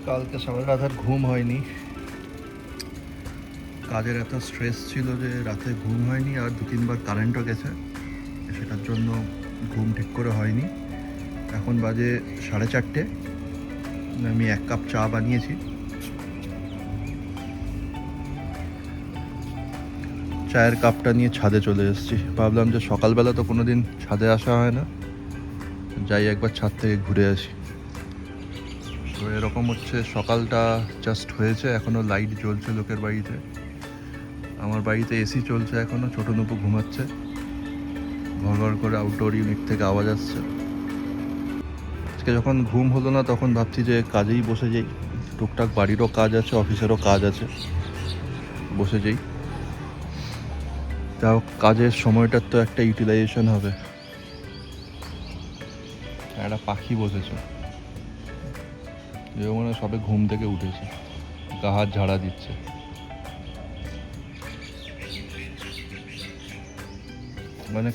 কালকে সারা রাত আর ঘুম হয়নি, কাজের এত স্ট্রেস ছিল যে রাতে ঘুম হয়নি, আর 2-3 বার কারেন্টও গেছে, সেটার জন্য ঘুম ঠিক করে হয়নি। এখন বাজে 4:30, আমি 1 কাপ চা বানিয়েছি। চায়ের কাপটা নিয়ে ছাদে চলে এসেছি। ভাবলাম যে সকালবেলা তো কোনো দিন ছাদে আসা হয় না, যাই একবার ছাদ থেকে ঘুরে আসি। তো এরকম হচ্ছে, সকালটা জাস্ট হয়েছে, এখনও লাইট জ্বলছে লোকের বাড়িতে। আমার বাড়িতে এসি চলছে এখনও, ছোটো নুপু ঘুমাচ্ছে, ঘর ঘর করে আউটডোর ইউনিট থেকে আওয়াজ আসছে। আজকে যখন ঘুম হলো না তখন ভাবছি যে কাজেই বসে যাই, টুকটাক বাড়িরও কাজ আছে, অফিসেরও কাজ আছে, বসে যাই। তাও কাজের সময়টার তো একটা ইউটিলাইজেশন হবে। একটা পাখি বসেছে, যে মনে হয় সবে ঘুম থেকে উঠেছে, গা হাত ঝাড়া দিচ্ছে। মানে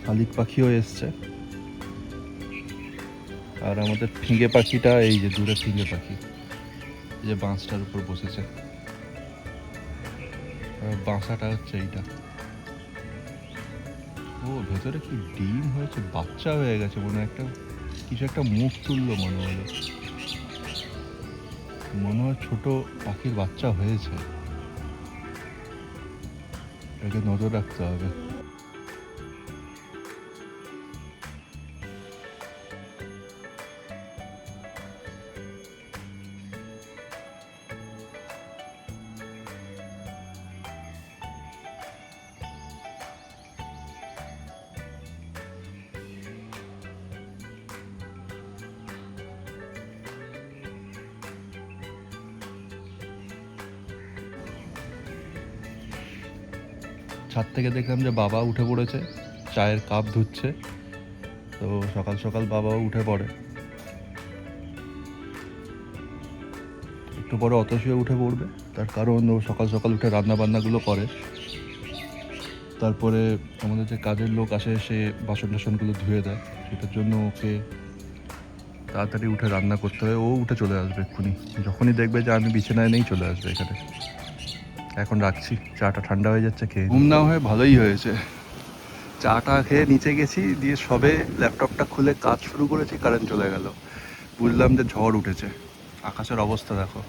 শালিক পাখিও এসছে, আর আমাদের ফিঙে পাখিটা এই যে দূরে ফিঙে পাখি, এই যে বাঁশটার উপর বসেছে। বাসাটা হচ্ছে এইটা। ও ভেতরে কি ডিম হয়েছে, বাচ্চা হয়ে গেছে মনে হয়, একটা কিছু একটা মুখ তুললো মনে হয় ছোট পাখির বাচ্চা হয়েছে, এটাকে নজর রাখতে হবে। ছাদ থেকে দেখলাম যে বাবা উঠে পড়েছে, চায়ের কাপ ধুচ্ছে। তো সকাল সকাল বাবাও উঠে পড়ে, একটু পরে অতসীও উঠে পড়বে। তার কারণ ও সকাল সকাল উঠে রান্না বান্নাগুলো করে, তারপরে আমাদের যে কাজের লোক আসে সে বাসন টাসনগুলো ধুয়ে দেয়, সেটার জন্য ওকে তাড়াতাড়ি উঠে রান্না করতে হয়। ও উঠে চলে আসবে এক্ষুনি, যখনই দেখবে যে আমি বিছানায় নেই চলে আসবে এখানে। এখন রাখছি, চাটা ঠান্ডা হয়ে যাচ্ছে, খেয়ে ঘুম না হয়ে ভালোই হয়েছে। চাটা খেয়ে নিচে গেছি, দিয়ে সবে ল্যাপটপটা খুলে কাজ শুরু করেছি, কারেন্ট চলে গেল। বুঝলাম যে ঝড় উঠেছে। আকাশের অবস্থা দেখো,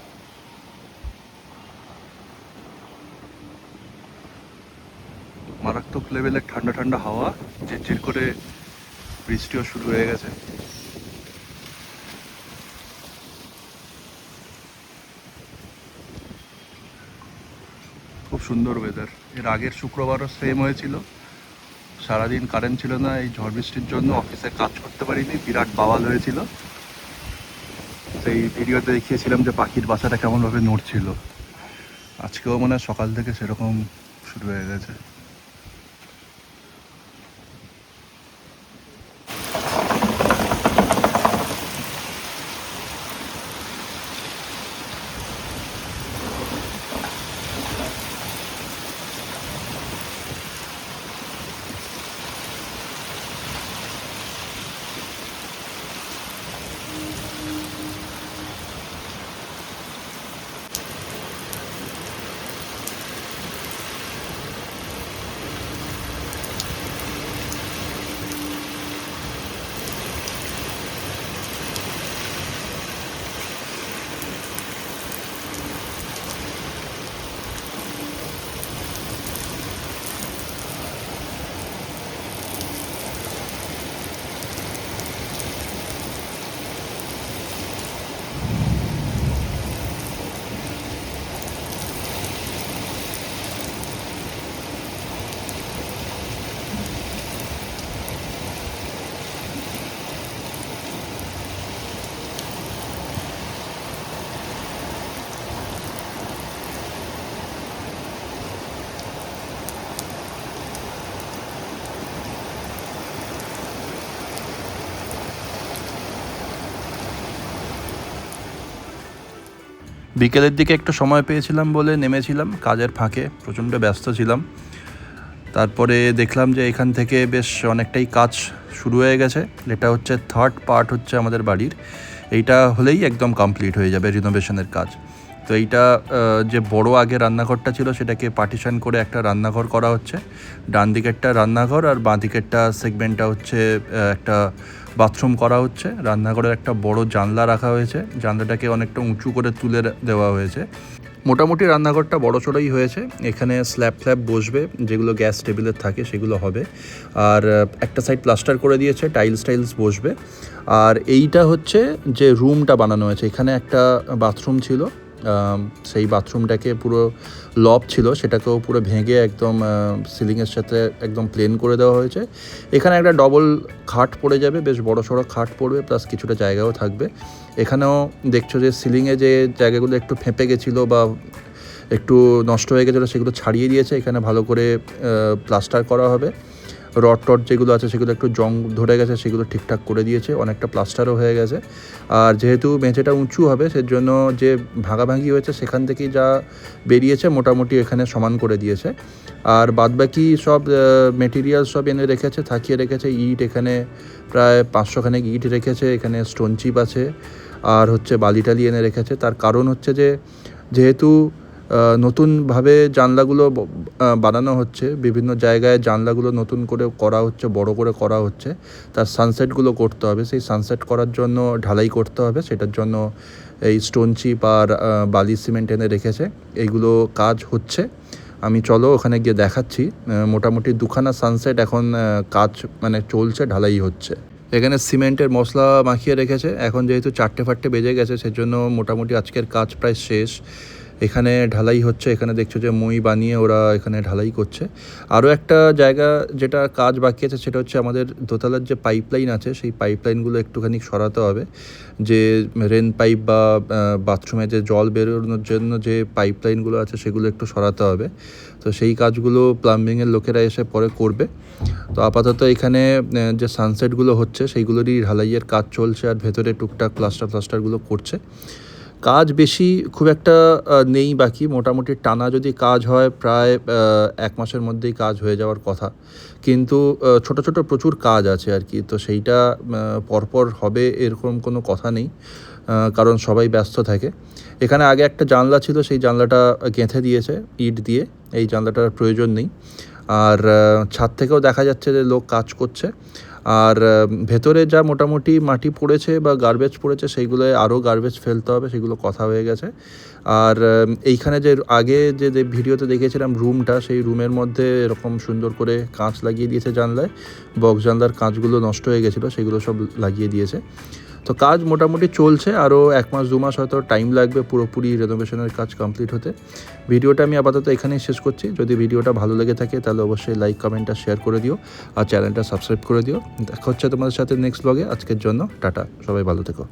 মারাত্মক লেভেলের ঠান্ডা ঠান্ডা হাওয়া, ঝিরঝির করে বৃষ্টিও শুরু হয়ে গেছে। খুব সুন্দর ওয়েদার। এর আগের শুক্রবারও সেম হয়েছিল, সারাদিন কারেন্ট ছিল না, এই ঝড় বৃষ্টির জন্য অফিসে কাজ করতে পারিনি, বিরাট বাওয়াল হয়েছিল। সেই ভিডিওতে দেখিয়েছিলাম যে পাখির বাসাটা কেমনভাবে নড়ছিল। আজকেও মনে হয় সকাল থেকে সেরকম শুরু হয়ে গেছে। বিকেলের দিকে একটু সময় পেয়েছিলাম বলে নেমেছিলাম, কাজের ফাঁকে প্রচণ্ড ব্যস্ত ছিলাম। তারপরে দেখলাম যে এখান থেকে বেশ অনেকটাই কাজ শুরু হয়ে গেছে। এটা হচ্ছে থার্ড পার্ট হচ্ছে আমাদের বাড়ির, এইটা হলেই একদম কমপ্লিট হয়ে যাবে রিনোভেশনের কাজ। তো এইটা যে বড় আগে রান্নাঘরটা ছিল সেটাকে পার্টিশন করে একটা রান্নাঘর করা হচ্ছে। ডান দিকেরটা রান্নাঘর আর বাঁ দিকেরটা সেগমেন্টটা হচ্ছে একটা বাথরুম করা হচ্ছে। রান্নাঘরের একটা বড় জানলা রাখা হয়েছে, জানলাটাকে অনেকটা উঁচু করে তুলে দেওয়া হয়েছে। মোটামুটি রান্নাঘরটা বড়সড়ই হয়েছে। এখানে স্ল্যাব বসবে, যেগুলো গ্যাস টেবিলের থাকে সেগুলো হবে। আর একটা সাইড প্লাস্টার করে দিয়েছে, টাইলস বসবে। আর এইটা হচ্ছে যে রুমটা বানানো হয়েছে, এখানে একটা বাথরুম ছিল, সেই বাথরুমটাকে পুরো লব ছিল, সেটাকেও পুরো ভেঙে একদম সিলিংয়ের সাথে একদম প্লেন করে দেওয়া হয়েছে। এখানে একটা ডবল খাট পড়ে যাবে, বেশ বড়সড় খাট পড়বে, প্লাস কিছুটা জায়গাও থাকবে। এখানেও দেখছো যে সিলিংয়ে যে জায়গাগুলো একটু ফেঁপে গেছিলো বা একটু নষ্ট হয়ে গেছিলো সেগুলো ছাড়িয়ে দিয়েছে। এখানে ভালো করে প্লাস্টার করা হবে। রড যেগুলো আছে সেগুলো একটু জং ধরে গেছে, সেগুলো ঠিকঠাক করে দিয়েছে, অনেকটা প্লাস্টারও হয়ে গেছে। আর যেহেতু মেঝেটা উঁচু হবে সেজন্য যে ভাঙাভাঙি হয়েছে সেখান থেকেই যা বেরিয়েছে মোটামুটি এখানে সমান করে দিয়েছে। আর বাদবাকি সব মেটেরিয়াল সব এনে রেখেছে, থাকিয়ে রেখেছে। ইট এখানে প্রায় 500 খানেক ইট রেখেছে, এখানে স্টোন চিপ আছে, আর হচ্ছে বালি এনে রেখেছে। তার কারণ হচ্ছে যে যেহেতু নতুনভাবে জানলাগুলো বানানো হচ্ছে, বিভিন্ন জায়গায় জানলাগুলো নতুন করে করা হচ্ছে, বড় করে করা হচ্ছে, তার সানসেটগুলো করতে হবে। সেই সানসেট করার জন্য ঢালাই করতে হবে, সেটার জন্য এই স্টোন চিপ আর বালি সিমেন্ট এনে রেখেছে। এইগুলো কাজ হচ্ছে, আমি চলো ওখানে গিয়ে দেখাচ্ছি। মোটামুটি 2খানা সানসেট এখন কাজ মানে চলছে, ঢালাই হচ্ছে। এখানে সিমেন্টের মশলা মাখিয়ে রেখেছে। এখন যেহেতু 4টে বেজে গেছে সেজন্য মোটামুটি আজকের কাজ প্রায় শেষ। এখানে ঢালাই হচ্ছে, এখানে দেখছো যে মই বানিয়ে ওরা এখানে ঢালাই করছে। আরও একটা জায়গা যেটা কাজ বাকি আছে সেটা হচ্ছে আমাদের দোতলার যে পাইপলাইন আছে সেই পাইপলাইনগুলো একটুখানি সরাতে হবে। যে রেন পাইপ বা বাথরুমে যে জল বেরোনোর জন্য যে পাইপলাইনগুলো আছে সেগুলো একটু সরাতে হবে। তো সেই কাজগুলো প্লাম্বিংয়ের লোকেরা এসে পরে করবে। তো আপাতত এখানে যে সানসেটগুলো হচ্ছে সেইগুলোরই ঢালাইয়ের কাজ চলছে, আর ভেতরে টুকটাক প্লাস্টারগুলো করছে। কাজ বেশি খুব একটা নেই বাকি, মোটামুটি টানা যদি কাজ হয় প্রায় 1 মাসের মধ্যেই কাজ হয়ে যাওয়ার কথা। কিন্তু ছোট প্রচুর কাজ আছে আর কি, তো সেইটা পরপর হবে এরকম কোনো কথা নেই, কারণ সবাই ব্যস্ত থাকে। এখানে আগে একটা জানলা ছিল, সেই জানলাটা গেঁথে দিয়েছে ইট দিয়ে, এই জানলাটার প্রয়োজন নেই। আর ছাদ থেকেও দেখা যাচ্ছে যে লোক কাজ করছে। আর ভেতরে যা মোটামুটি মাটি পড়েছে বা গার্বেজ পড়েছে সেইগুলোয় আরও গার্বেজ ফেলতে হবে, সেগুলো কথা হয়ে গেছে। আর এইখানে যে আগে যে ভিডিওতে দেখিয়েছিলাম রুমটা, সেই রুমের মধ্যে এরকম সুন্দর করে কাঁচ লাগিয়ে দিয়েছে জানলায়। বক্স জানলার কাঁচগুলো নষ্ট হয়ে গেছিলো, সেগুলো সব লাগিয়ে দিয়েছে। তো কাজ মোটামুটি চলছে, আরও 1 মাস 2 মাস হয়তো টাইম লাগবে পুরোপুরি রেনোভেশনের কাজ কমপ্লিট হতে। ভিডিওটা আমি আপাতত এখানেই শেষ করছি। যদি ভিডিওটা ভালো লেগে থাকে তাহলে অবশ্যই লাইক, কমেন্ট আর শেয়ার করে দিও, আর চ্যানেলটা সাবস্ক্রাইব করে দিও। দেখা হচ্ছে তোমাদের সাথে নেক্সট ব্লগে। আজকের জন্য টাটা, সবাই ভালো থেকো।